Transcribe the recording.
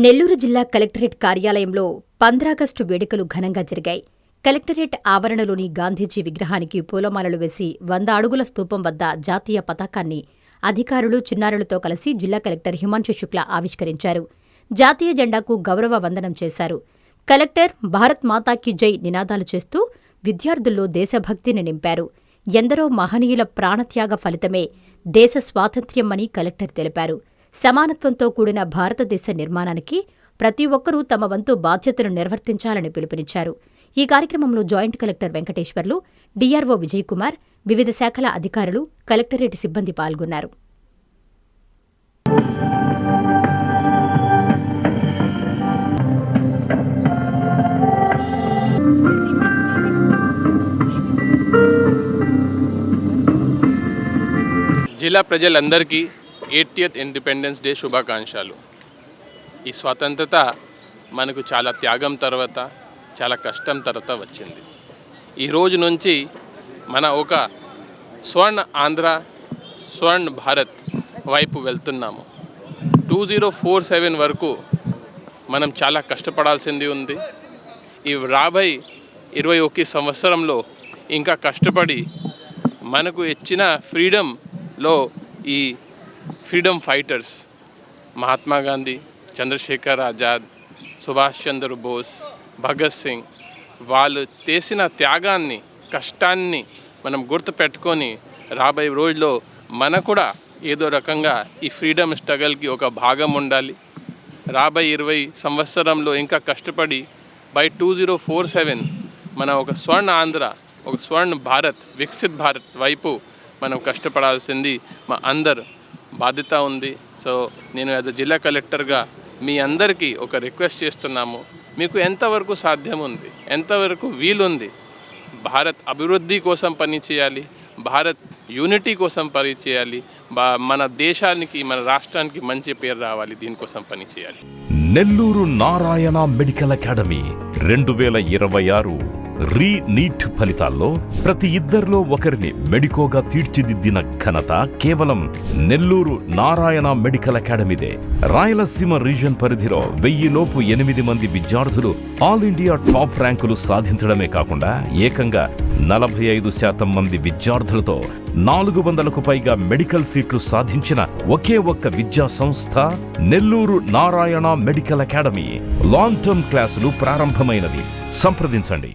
నెల్లూరు జిల్లా కలెక్టరేట్ కార్యాలయంలో 15 ఆగస్టు వేడుకలు ఘనంగా జరిగాయి. కలెక్టరేట్ ఆవరణలోని గాంధీజీ విగ్రహానికి పూలమాలలు వేసి 100 అడుగుల స్తూపం వద్ద జాతీయ పతాకాన్ని అధికారులు, చిన్నారులతో కలిసి జిల్లా కలెక్టర్ హిమాంశు శుక్లా ఆవిష్కరించారు. జాతీయ జెండాకు గౌరవ వందనం చేశారు. కలెక్టర్ భారత్ మాతాకి జై నినాదాలు చేస్తూ విద్యార్థుల్లో దేశభక్తిని నింపారు. ఎందరో మహనీయుల ప్రాణత్యాగ ఫలితమే దేశ స్వాతంత్ర్యమని కలెక్టర్ తెలిపారు. సమానత్వంతో కూడిన భారతదేశ నిర్మాణానికి ప్రతి ఒక్కరూ తమ వంతు బాధ్యతను నిర్వర్తించాలని పిలుపునిచ్చారు. ఈ కార్యక్రమంలో joint collector Venkateswarlu, DRO Vijay Kumar, వివిధ శాఖల అధికారులు, కలెక్టరేట్ సిబ్బంది పాల్గొన్నారు. జిల్లా ప్రజలందరికీ 80th ఇండిపెండెన్స్ డే శుభాకాంక్షలు. ఈ స్వాతంత్రత మనకు చాలా త్యాగం తర్వాత, చాలా కష్టం తర్వాత వచ్చింది. ఈ రోజు నుంచి మన ఒక స్వర్ణ ఆంధ్ర, స్వర్ణ భారత్ వైపు వెళ్తున్నాము. 2047 వరకు మనం చాలా కష్టపడాల్సింది ఉంది. ఈ రాబోయే 21 సంవత్సరంలో ఇంకా కష్టపడి మనకు ఇచ్చిన ఫ్రీడమ్లో ఈ ఫ్రీడమ్ ఫైటర్స్ మహాత్మా గాంధీ, చంద్రశేఖర్ ఆజాద్, సుభాష్ చంద్ర బోస్, భగత్ సింగ్ వాళ్ళు చేసిన త్యాగాన్ని, కష్టాన్ని మనం గుర్తుపెట్టుకొని రాబోయే రోజుల్లో మనకు కూడా ఏదో రకంగా ఈ ఫ్రీడమ్ స్ట్రగల్కి ఒక భాగం ఉండాలి. రాబోయే 20 సంవత్సరంలో ఇంకా కష్టపడి బై 2047 మన ఒక స్వర్ణ ఆంధ్ర, ఒక స్వర్ణ భారత్, వికసిత్ భారత్ వైపు మనం కష్టపడాల్సింది మా అందరు బాధ్యత ఉంది. సో నేను యాజ్ అ జిల్లా కలెక్టర్గా మీ అందరికీ ఒక రిక్వెస్ట్ చేస్తున్నాము. మీకు ఎంతవరకు సాధ్యం ఉంది, ఎంతవరకు వీలుంది, భారత్ అభివృద్ధి కోసం పనిచేయాలి, భారత్ యూనిటీ కోసం పనిచేయాలి, మన దేశానికి, మన రాష్ట్రానికి మంచి పేరు రావాలి, దీనికోసం పనిచేయాలి. నెల్లూరు నారాయణ మెడికల్ అకాడమీ 2026 రీ-నీట్ ఫలితాల్లో ప్రతి ఇద్దరిలో ఒకరిని మెడికోగా తీర్చిదిద్దిన ఘనత కేవలం నెల్లూరు నారాయణ మెడికల్ అకాడమీదే. రాయలసీమ రీజన్ పరిధిలో 1000 లోపు 8 మంది విద్యార్థులు ఆల్ ఇండియా టాప్ ర్యాంకులు సాధించడమే కాకుండా ఏకంగా 45% మంది విద్యార్థులతో 400కు పైగా మెడికల్ సీట్లు సాధించిన ఒకే ఒక్క విద్యా సంస్థ Nellore Narayana medical academy. Long term క్లాసులు ప్రారంభమైనవి. సంప్రదించండి.